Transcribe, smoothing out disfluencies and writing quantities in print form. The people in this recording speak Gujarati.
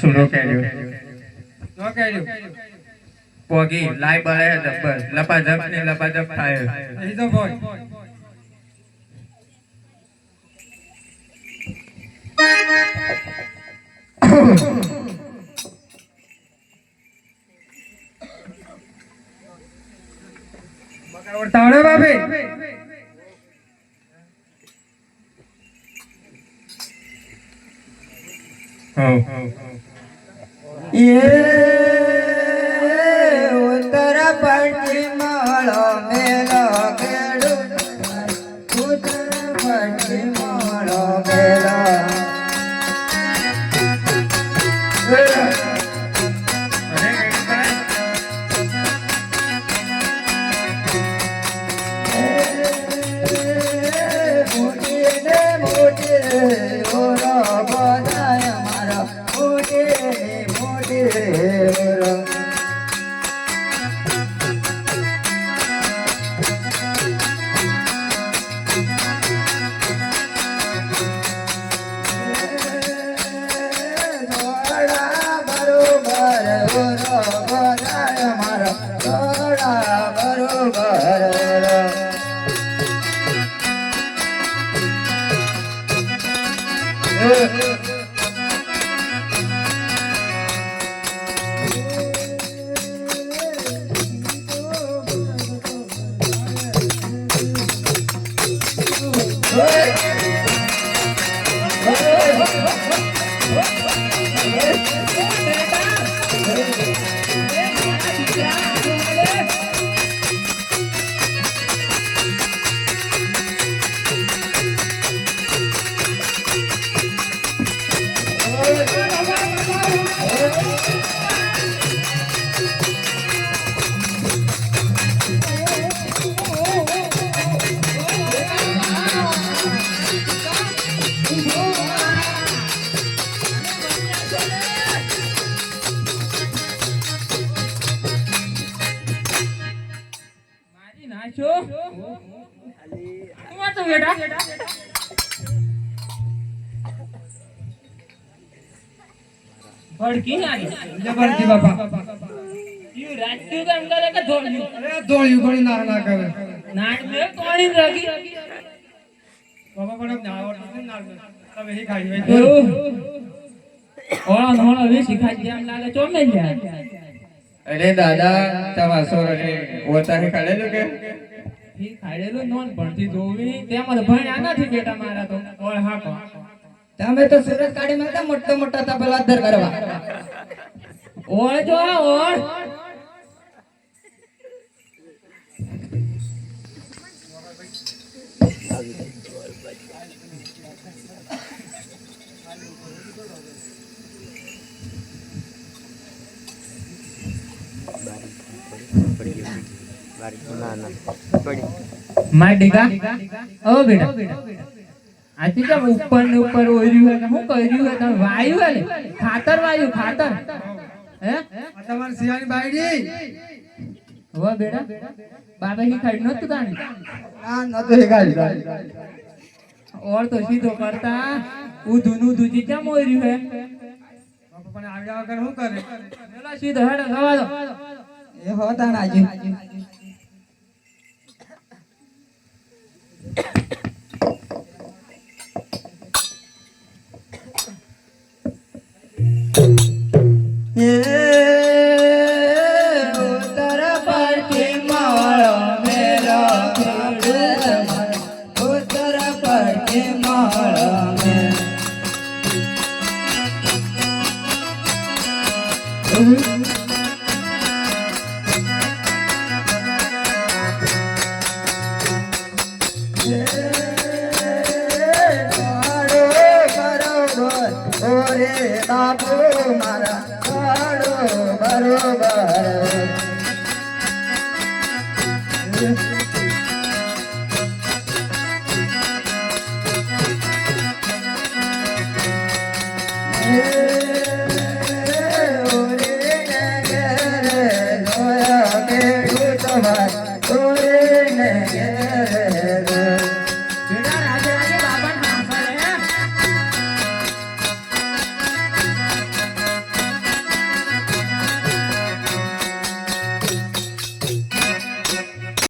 Suruh Pogi, lai balai jabbar, lapajap ni lapajap thai. Itu boy. Bakal bertahan babe. ઉત્તર પશ્ચિમ મેલો ખેડુ ઉત્તર પશ્ચિમ મેલો ભડકી ના જબરતી બાપા ઈ રાજ્ય કામ કરે કે ધોળ્યું અરે ધોળ્યું કોણી ના કરે નાટ મે કોણી રાખી બાપા પણ નાવડ ના તમે હી ખાઈ ઓળા નોળા વે શીખાઈ જેમ લાગે ચોમે જાય અરે દાદા તમાસો રે ઓતારે ખાડેલો કે ઈ ખાડેલો નોન ભણતી જોવી તેમાં ભણ્યા નથી બેટા મારા તો ઓળ હાકો તમે તો સુરત કાઢી માં મોટો મોટા તબલા દર કરવા ઓળ જો ઓળ માર ડીગા ઓ બેટા આથી કેમ ઉપર ને ઉપર ઓર્યું હે શું કર્યું હે તમે વાયુ હે ને ખાતર હે આ તમારી સિયાની બાયડી હો બેટા બાબા હી ખાઈ નતું તાણી આ નતો હેગાડી ઓર તો સીધો કરતા ઉધુનું દૂજી કેમ ઓર્યું હે બાપા પણ આવ્યા વગર શું કરે પેલા સીધો હેડો જવા દો એ હોતા ના આજે ઉત્તર પશ્ચિમ માળો મેરો ઉત્તર પશ્ચિમ માળો ઓરે બાપુ મારા પાડો બરોબર એ